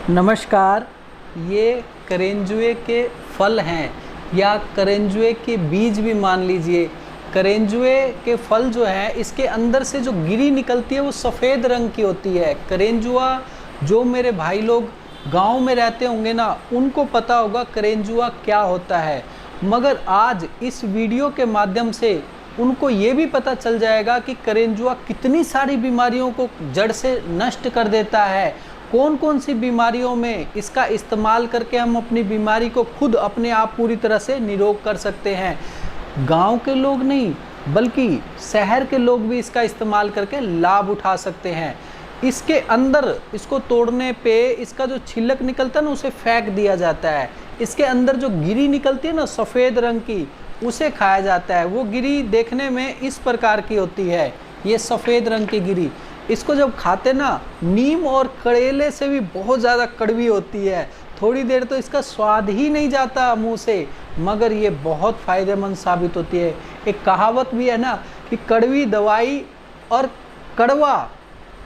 नमस्कार। ये करेंजुए के फल हैं या करेंजुए के बीज भी मान लीजिए। करेंजुए के फल जो है इसके अंदर से जो गिरी निकलती है वो सफ़ेद रंग की होती है। करेंजुआ जो मेरे भाई लोग गांव में रहते होंगे ना, उनको पता होगा करेंजुआ क्या होता है। मगर आज इस वीडियो के माध्यम से उनको ये भी पता चल जाएगा कि करेंजुआ कितनी सारी बीमारियों को जड़ से नष्ट कर देता है। कौन कौन सी बीमारियों में इसका इस्तेमाल करके हम अपनी बीमारी को खुद अपने आप पूरी तरह से निरोग कर सकते हैं। गांव के लोग नहीं बल्कि शहर के लोग भी इसका इस्तेमाल करके लाभ उठा सकते हैं। इसके अंदर इसको तोड़ने पे इसका जो छिलक निकलता है ना उसे फेंक दिया जाता है। इसके अंदर जो गिरी निकलती है ना सफ़ेद रंग की, उसे खाया जाता है। वो गिरी देखने में इस प्रकार की होती है, ये सफ़ेद रंग की गिरी। इसको जब खाते ना, नीम और करेले से भी बहुत ज़्यादा कड़वी होती है। थोड़ी देर तो इसका स्वाद ही नहीं जाता मुंह से, मगर ये बहुत फ़ायदेमंद साबित होती है। एक कहावत भी है ना कि कड़वी दवाई और कड़वा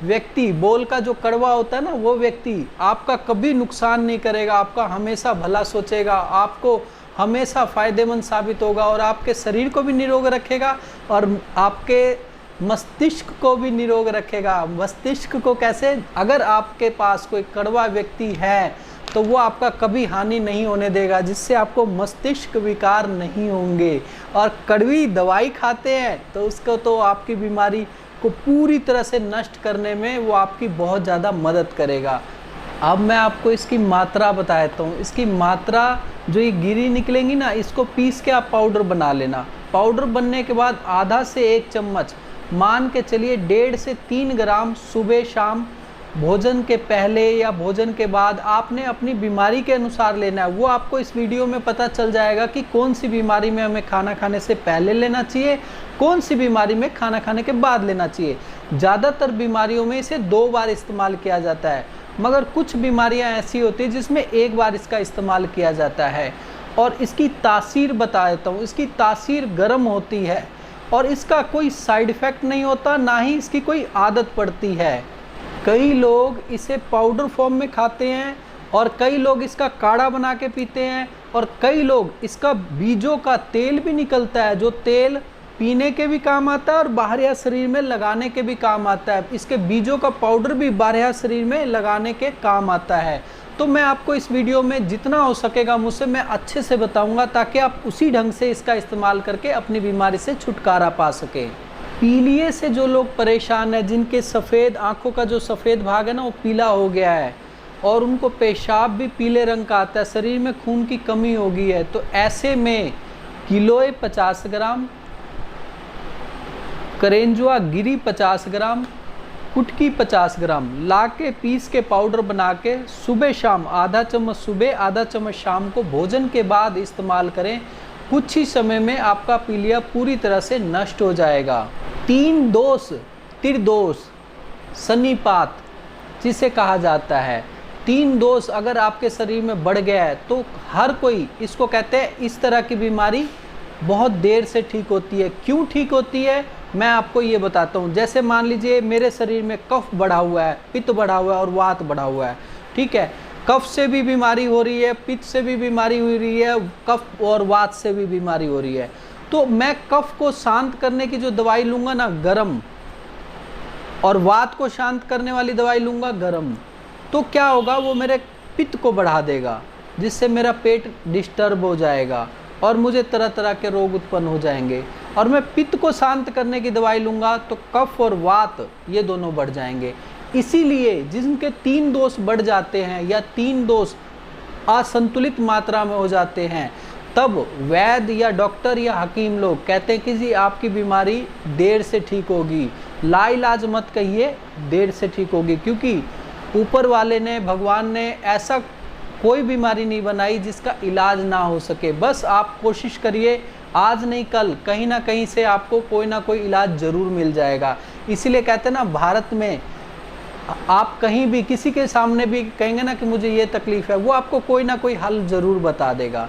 व्यक्ति, बोल का जो कड़वा होता है ना, वो व्यक्ति आपका कभी नुकसान नहीं करेगा, आपका हमेशा भला सोचेगा, आपको हमेशा फ़ायदेमंद साबित होगा और आपके शरीर को भी निरोग रखेगा और आपके मस्तिष्क को भी निरोग रखेगा। मस्तिष्क को कैसे? अगर आपके पास कोई कड़वा व्यक्ति है तो वो आपका कभी हानि नहीं होने देगा, जिससे आपको मस्तिष्क विकार नहीं होंगे। और कड़वी दवाई खाते हैं तो उसको तो आपकी बीमारी को पूरी तरह से नष्ट करने में वो आपकी बहुत ज़्यादा मदद करेगा। अब मैं आपको इसकी मात्रा बताता हूँ। इसकी मात्रा, जो ये गिरी निकलेंगी ना, इसको पीस के आप पाउडर बना लेना। पाउडर बनने के बाद आधा से 1 चम्मच, मान के चलिए 1.5 से 3 ग्राम सुबह शाम भोजन के पहले या भोजन के बाद आपने अपनी बीमारी के अनुसार लेना है। वो आपको इस वीडियो में पता चल जाएगा कि कौन सी बीमारी में हमें खाना खाने से पहले लेना चाहिए, कौन सी बीमारी में खाना खाने के बाद लेना चाहिए। ज़्यादातर बीमारियों में इसे 2 बार इस्तेमाल किया जाता है, मगर कुछ बीमारियां ऐसी होती हैं जिसमें 1 बार इसका इस्तेमाल किया जाता है। और इसकी तासीर बता देता हूँ। इसकी तासीर गर्म होती है और इसका कोई साइड इफ़ेक्ट नहीं होता, ना ही इसकी कोई आदत पड़ती है। कई लोग इसे पाउडर फॉर्म में खाते हैं और कई लोग इसका काढ़ा बना के पीते हैं और कई लोग इसका बीजों का तेल भी निकलता है, जो तेल पीने के भी काम आता है और बाहर शरीर में लगाने के भी काम आता है। इसके बीजों का पाउडर भी बाहर शरीर में लगाने के काम आता है। तो मैं आपको इस वीडियो में जितना हो सकेगा मुझसे मैं अच्छे से बताऊंगा, ताकि आप उसी ढंग से इसका इस्तेमाल करके अपनी बीमारी से छुटकारा पा सकें। पीलिए से जो लोग परेशान हैं, जिनके सफ़ेद आँखों का जो सफ़ेद भाग है ना वो पीला हो गया है और उनको पेशाब भी पीले रंग का आता है, शरीर में खून की कमी हो गई है, तो ऐसे में गिलोय 50 ग्राम, करेंजुआ गिरी 50 ग्राम, कुटकी 50 ग्राम ला के पीस के पाउडर बना के सुबह शाम आधा चम्मच सुबह आधा चम्मच शाम को भोजन के बाद इस्तेमाल करें। कुछ ही समय में आपका पीलिया पूरी तरह से नष्ट हो जाएगा। 3 दोष, त्रिदोष, सन्निपात जिसे कहा जाता है, 3 दोष अगर आपके शरीर में बढ़ गया है तो हर कोई इसको कहते हैं, इस तरह की बीमारी बहुत देर से ठीक होती है। क्यों ठीक होती है मैं आपको ये बताता हूँ। जैसे मान लीजिए मेरे शरीर में कफ बढ़ा हुआ है, पित्त बढ़ा हुआ है और वात बढ़ा हुआ है, ठीक है। कफ से भी बीमारी हो रही है, पित्त से भी बीमारी हो रही है, कफ और वात से भी बीमारी हो रही है। तो मैं कफ को शांत करने की जो दवाई लूँगा ना गरम, और वात को शांत करने वाली दवाई लूँगा गरम, तो क्या होगा, वो मेरे पित्त को बढ़ा देगा, जिससे मेरा पेट डिस्टर्ब हो जाएगा और मुझे तरह तरह के रोग उत्पन्न हो जाएंगे। और मैं पित्त को शांत करने की दवाई लूँगा तो कफ और वात ये दोनों बढ़ जाएंगे। इसीलिए जिनके 3 दोष बढ़ जाते हैं या 3 दोष असंतुलित मात्रा में हो जाते हैं, तब वैद्य या डॉक्टर या हकीम लोग कहते हैं कि जी आपकी बीमारी देर से ठीक होगी। लाइलाज मत कहिए, देर से ठीक होगी, क्योंकि ऊपर वाले ने, भगवान ने ऐसा कोई बीमारी नहीं बनाई जिसका इलाज ना हो सके। बस आप कोशिश करिए, आज नहीं कल कहीं ना कहीं से आपको कोई ना कोई इलाज ज़रूर मिल जाएगा। इसीलिए कहते हैं ना, भारत में आप कहीं भी किसी के सामने भी कहेंगे ना कि मुझे ये तकलीफ़ है, वो आपको कोई ना कोई हल ज़रूर बता देगा।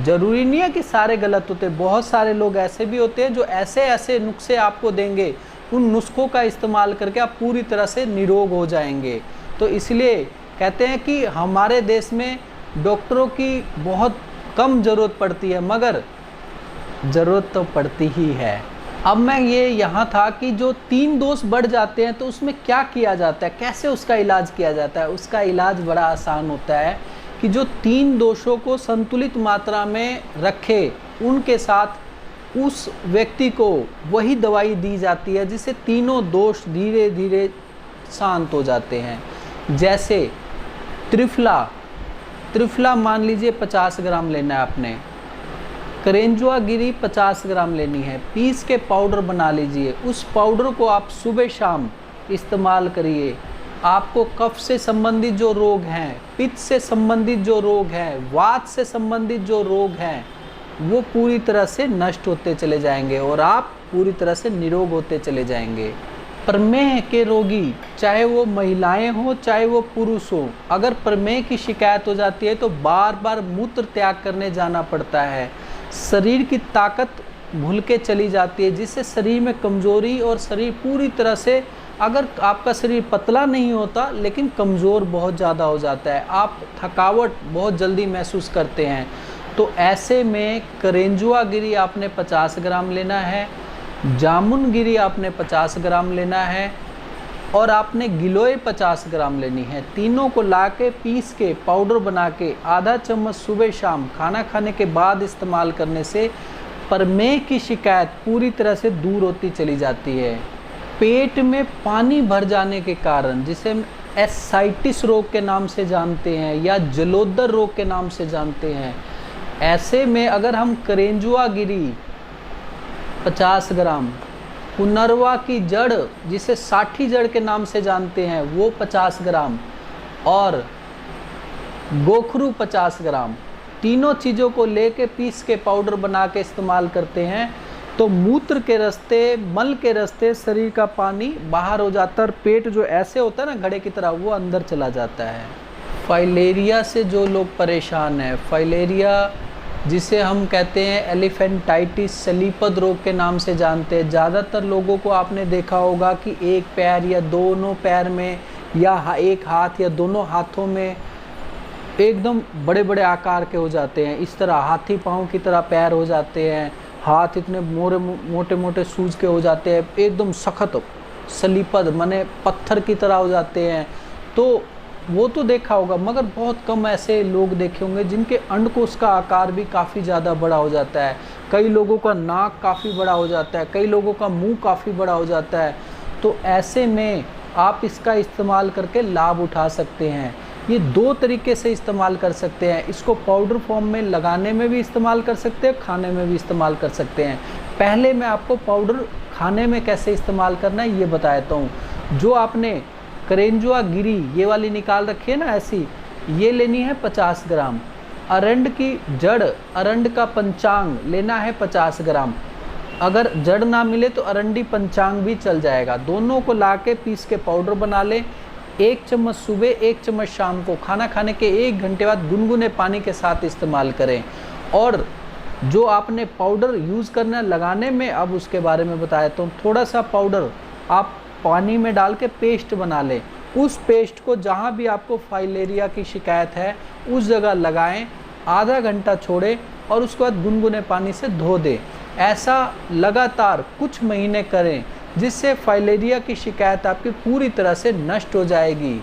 ज़रूरी नहीं है कि सारे गलत होते, बहुत सारे लोग ऐसे भी होते हैं जो ऐसे ऐसे नुस्खे आपको देंगे, उन नुस्खों का इस्तेमाल करके आप पूरी तरह से निरोग हो जाएंगे। तो इसलिए कहते हैं कि हमारे देश में डॉक्टरों की बहुत कम ज़रूरत पड़ती है, मगर ज़रूरत तो पड़ती ही है। अब मैं ये यहाँ था कि जो 3 दोष बढ़ जाते हैं तो उसमें क्या किया जाता है, कैसे उसका इलाज किया जाता है। उसका इलाज बड़ा आसान होता है कि जो 3 दोषों को संतुलित मात्रा में रखे, उनके साथ उस व्यक्ति को वही दवाई दी जाती है जिससे तीनों दोष धीरे धीरे शांत हो जाते हैं। जैसे त्रिफला मान लीजिए 50 ग्राम लेना है आपने, करेंजुआ गिरी 50 ग्राम लेनी है, पीस के पाउडर बना लीजिए। उस पाउडर को आप सुबह शाम इस्तेमाल करिए। आपको कफ से संबंधित जो रोग हैं, पित्त से संबंधित जो रोग हैं, वात से संबंधित जो रोग हैं, वो पूरी तरह से नष्ट होते चले जाएंगे और आप पूरी तरह से निरोग होते चले जाएंगे। प्रमेह के रोगी, चाहे वो महिलाएं हो चाहे वो पुरुष हो, अगर प्रमेह की शिकायत हो जाती है तो बार बार मूत्र त्याग करने जाना पड़ता है। शरीर की ताकत भूल के चली जाती है, जिससे शरीर में कमज़ोरी और शरीर पूरी तरह से, अगर आपका शरीर पतला नहीं होता लेकिन कमज़ोर बहुत ज़्यादा हो जाता है, आप थकावट बहुत जल्दी महसूस करते हैं। तो ऐसे में करेंजुआ गिरी आपने 50 ग्राम लेना है, जामुन गिरी आपने 50 ग्राम लेना है और आपने गिलोय 50 ग्राम लेनी है। तीनों को लाके पीस के पाउडर बना के आधा चम्मच सुबह शाम खाना खाने के बाद इस्तेमाल करने से प्रमेह की शिकायत पूरी तरह से दूर होती चली जाती है। पेट में पानी भर जाने के कारण, जिसे हम एसाइटिस रोग के नाम से जानते हैं या जलोदर रोग के नाम से जानते हैं, ऐसे में अगर हम करेंजुआ गिरी 50 ग्राम, पुनर्वा की जड़ जिसे साठी जड़ के नाम से जानते हैं वो 50 ग्राम और गोखरू 50 ग्राम, तीनों चीज़ों को लेके पीस के पाउडर बना के इस्तेमाल करते हैं तो मूत्र के रास्ते, मल के रास्ते शरीर का पानी बाहर हो जाता है और पेट जो ऐसे होता है ना घड़े की तरह, वो अंदर चला जाता है। फाइलेरिया से जो लोग परेशान हैं, फाइलेरिया जिसे हम कहते हैं एलिफेंटाइटिस, सलीपद रोग के नाम से जानते हैं। ज़्यादातर लोगों को आपने देखा होगा कि एक पैर या दोनों पैर में या एक हाथ या दोनों हाथों में एकदम बड़े बड़े आकार के हो जाते हैं। इस तरह हाथी पाँव की तरह पैर हो जाते हैं, हाथ इतने मोटे मोटे सूज के हो जाते हैं, एकदम सख्त सलीपद माने पत्थर की तरह हो जाते हैं। तो वो तो देखा होगा, मगर बहुत कम ऐसे लोग देखे होंगे जिनके अंडकोश का आकार भी काफ़ी ज़्यादा बड़ा हो जाता है। कई लोगों का नाक काफ़ी बड़ा हो जाता है, कई लोगों का मुंह काफ़ी बड़ा हो जाता है। तो ऐसे में आप इसका इस्तेमाल करके लाभ उठा सकते हैं। ये 2 तरीके से इस्तेमाल कर सकते हैं। इसको पाउडर फॉर्म में लगाने में भी इस्तेमाल कर सकते हैं, खाने में भी इस्तेमाल कर सकते हैं। पहले मैं आपको पाउडर खाने में कैसे इस्तेमाल करना है ये बताता हूँ। जो आपने करेंजुआ गिरी ये वाली निकाल रखी है ना ऐसी, ये लेनी है 50 ग्राम। अरंड की जड़, अरंड का पंचांग लेना है 50 ग्राम। अगर जड़ ना मिले तो अरंडी पंचांग भी चल जाएगा। दोनों को लाके पीस के पाउडर बना लें। 1 चम्मच सुबह, 1 चम्मच शाम को, खाना खाने के 1 घंटे बाद गुनगुने पानी के साथ इस्तेमाल करें। और जो आपने पाउडर यूज़ करना है लगाने में, अब उसके बारे में बताया तो थोड़ा सा पाउडर आप पानी में डाल के पेस्ट बना लें। उस पेस्ट को जहाँ भी आपको फाइलेरिया की शिकायत है उस जगह लगाएं, आधा घंटा छोड़ें और उसके बाद गुनगुने पानी से धो दें। ऐसा लगातार कुछ महीने करें, जिससे फाइलेरिया की शिकायत आपकी पूरी तरह से नष्ट हो जाएगी।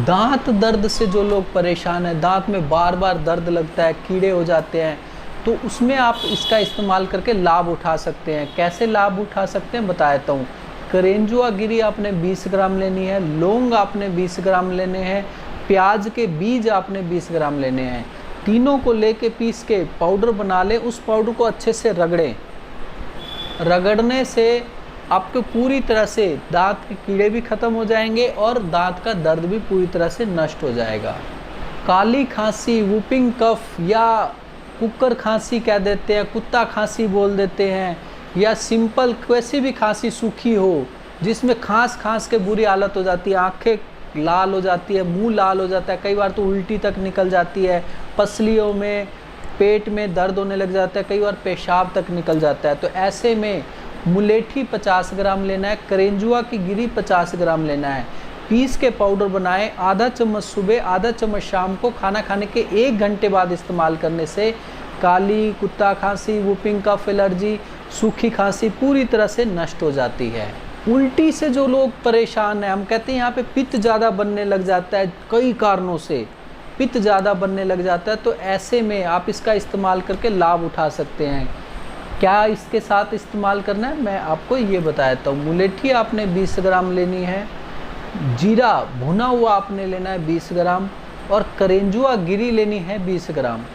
दांत दर्द से जो लोग परेशान हैं, दांत में बार बार दर्द लगता है, कीड़े हो जाते हैं, तो उसमें आप इसका इस्तेमाल करके लाभ उठा सकते हैं। कैसे लाभ उठा सकते हैं बताता हूँ। करेंजुआ गिरी आपने 20 ग्राम लेनी है, लौंग आपने 20 ग्राम लेने हैं, प्याज के बीज आपने 20 ग्राम लेने हैं। तीनों को लेके पीस के पाउडर बना लें। उस पाउडर को अच्छे से रगड़ें। रगड़ने से आपको पूरी तरह से दांत के कीड़े भी ख़त्म हो जाएंगे और दांत का दर्द भी पूरी तरह से नष्ट हो जाएगा। काली खांसी, वूपिंग कफ या कुकर खांसी कह देते हैं, कुत्ता खांसी बोल देते हैं, या सिंपल वैसी भी खांसी सूखी हो जिसमें खांस के बुरी हालत हो जाती है, आंखें लाल हो जाती है, मुंह लाल हो जाता है, कई बार तो उल्टी तक निकल जाती है, पसलियों में पेट में दर्द होने लग जाता है, कई बार पेशाब तक निकल जाता है। तो ऐसे में मुलेठी 50 ग्राम लेना है, करेंजुआ की गिरी 50 ग्राम लेना है, पीस के पाउडर बनाएं। आधा चम्मच सुबह, आधा चम्मच शाम को खाना खाने के 1 घंटे बाद इस्तेमाल करने से काली, कुत्ता खांसी, वुपिंग कफ, एलर्जी, सूखी खांसी पूरी तरह से नष्ट हो जाती है। उल्टी से जो लोग परेशान हैं, हम कहते हैं यहाँ पे पित्त ज़्यादा बनने लग जाता है, कई कारणों से पित्त ज़्यादा बनने लग जाता है, तो ऐसे में आप इसका इस्तेमाल करके लाभ उठा सकते हैं। क्या इसके साथ इस्तेमाल करना है मैं आपको ये बताता हूँ। मुलेठी आपने 20 ग्राम लेनी है, जीरा भुना हुआ आपने लेना है 20 ग्राम, और करेंजुआ गिरी लेनी है 20 ग्राम।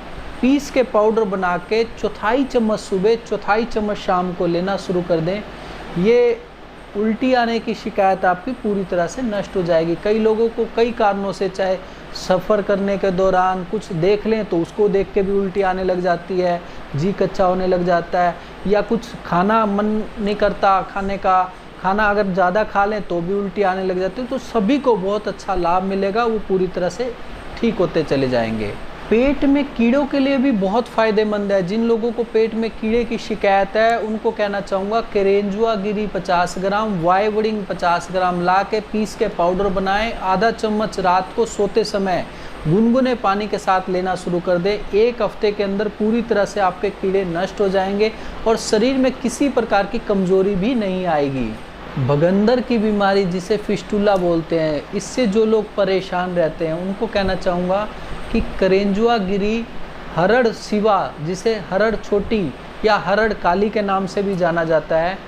पीस के पाउडर बना के 1/4 चम्मच सुबह, 1/4 चम्मच शाम को लेना शुरू कर दें। ये उल्टी आने की शिकायत आपकी पूरी तरह से नष्ट हो जाएगी। कई लोगों को कई कारणों से, चाहे सफ़र करने के दौरान कुछ देख लें तो उसको देख के भी उल्टी आने लग जाती है, जी कच्चा होने लग जाता है, या कुछ खाना मन नहीं करता खाने का, खाना अगर ज़्यादा खा लें तो भी उल्टी आने लग जाती है। तो सभी को बहुत अच्छा लाभ मिलेगा, वो पूरी तरह से ठीक होते चले जाएंगे। पेट में कीड़ों के लिए भी बहुत फ़ायदेमंद है। जिन लोगों को पेट में कीड़े की शिकायत है उनको कहना चाहूँगा, करेंजुआ गिरी 50 ग्राम, वाइवरिंग 50 ग्राम ला के पीस के पाउडर बनाएं। आधा चम्मच रात को सोते समय गुनगुने पानी के साथ लेना शुरू कर दें। 1 हफ्ते के अंदर पूरी तरह से आपके कीड़े नष्ट हो जाएंगे और शरीर में किसी प्रकार की कमज़ोरी भी नहीं आएगी। भगंदर की बीमारी जिसे फिस्टुला बोलते हैं, इससे जो लोग परेशान रहते हैं उनको कहना चाहूँगा कि करेंजुआ गिरी, हरड़ सिवा जिसे हरड़ छोटी या हरड़ काली के नाम से भी जाना जाता है,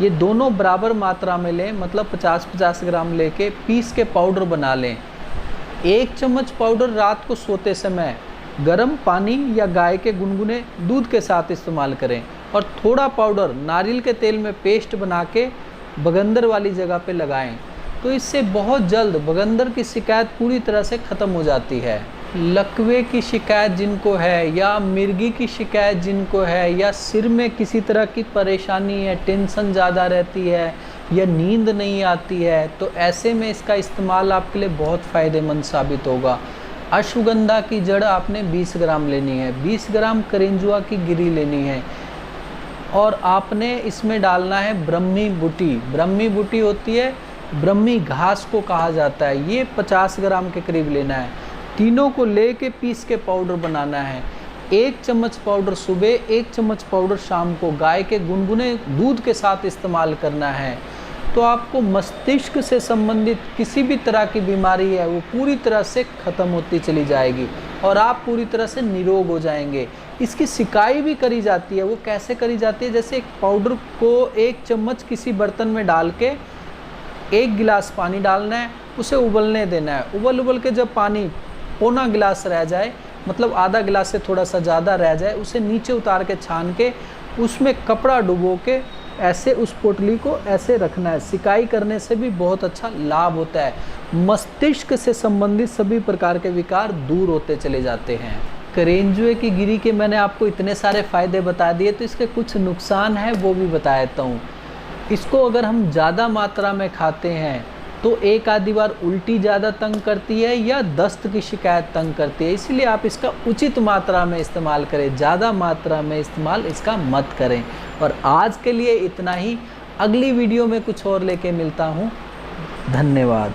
ये दोनों बराबर मात्रा में लें, मतलब 50-50 ग्राम लेके पीस के पाउडर बना लें। 1 चम्मच पाउडर रात को सोते समय गर्म पानी या गाय के गुनगुने दूध के साथ इस्तेमाल करें, और थोड़ा पाउडर नारियल के तेल में पेस्ट बना के भगंदर वाली जगह पे लगाएं। तो इससे बहुत जल्द भगंदर की शिकायत पूरी तरह से ख़त्म हो जाती है। लकवे की शिकायत जिनको है, या मिर्गी की शिकायत जिनको है, या सिर में किसी तरह की परेशानी है, टेंशन ज़्यादा रहती है, या नींद नहीं आती है, तो ऐसे में इसका इस्तेमाल आपके लिए बहुत फ़ायदेमंद साबित होगा। अश्वगंधा की जड़ आपने 20 ग्राम लेनी है, 20 ग्राम करेंजुआ की गिरी लेनी है, और आपने इसमें डालना है ब्रह्मी बूटी। ब्रह्मी बूटी होती है, ब्रह्मी घास को कहा जाता है, ये 50 ग्राम के करीब लेना है। तीनों को लेके पीस के पाउडर बनाना है। 1 चम्मच पाउडर सुबह, 1 चम्मच पाउडर शाम को गाय के गुनगुने दूध के साथ इस्तेमाल करना है। तो आपको मस्तिष्क से संबंधित किसी भी तरह की बीमारी है वो पूरी तरह से ख़त्म होती चली जाएगी और आप पूरी तरह से निरोग हो जाएंगे। इसकी सिकाई भी करी जाती है। वो कैसे करी जाती है? जैसे एक पाउडर को 1 चम्मच किसी बर्तन में डाल के 1 गिलास पानी डालना है, उसे उबलने देना है। उबल के जब पानी पौना गिलास रह जाए, मतलब आधा गिलास से थोड़ा सा ज़्यादा रह जाए, उसे नीचे उतार के छान के उसमें कपड़ा डुबो के ऐसे उस पोटली को ऐसे रखना है। सिकाई करने से भी बहुत अच्छा लाभ होता है। मस्तिष्क से संबंधित सभी प्रकार के विकार दूर होते चले जाते हैं। करेंजुए की गिरी के मैंने आपको इतने सारे फ़ायदे बता दिए, तो इसके कुछ नुकसान हैं वो भी बता देता हूँ। इसको अगर हम ज़्यादा मात्रा में खाते हैं तो एक आधी बार उल्टी ज़्यादा तंग करती है या दस्त की शिकायत तंग करती है, इसलिए आप इसका उचित मात्रा में इस्तेमाल करें, ज़्यादा मात्रा में इस्तेमाल इसका मत करें। और आज के लिए इतना ही। अगली वीडियो में कुछ और लेके मिलता हूँ। धन्यवाद।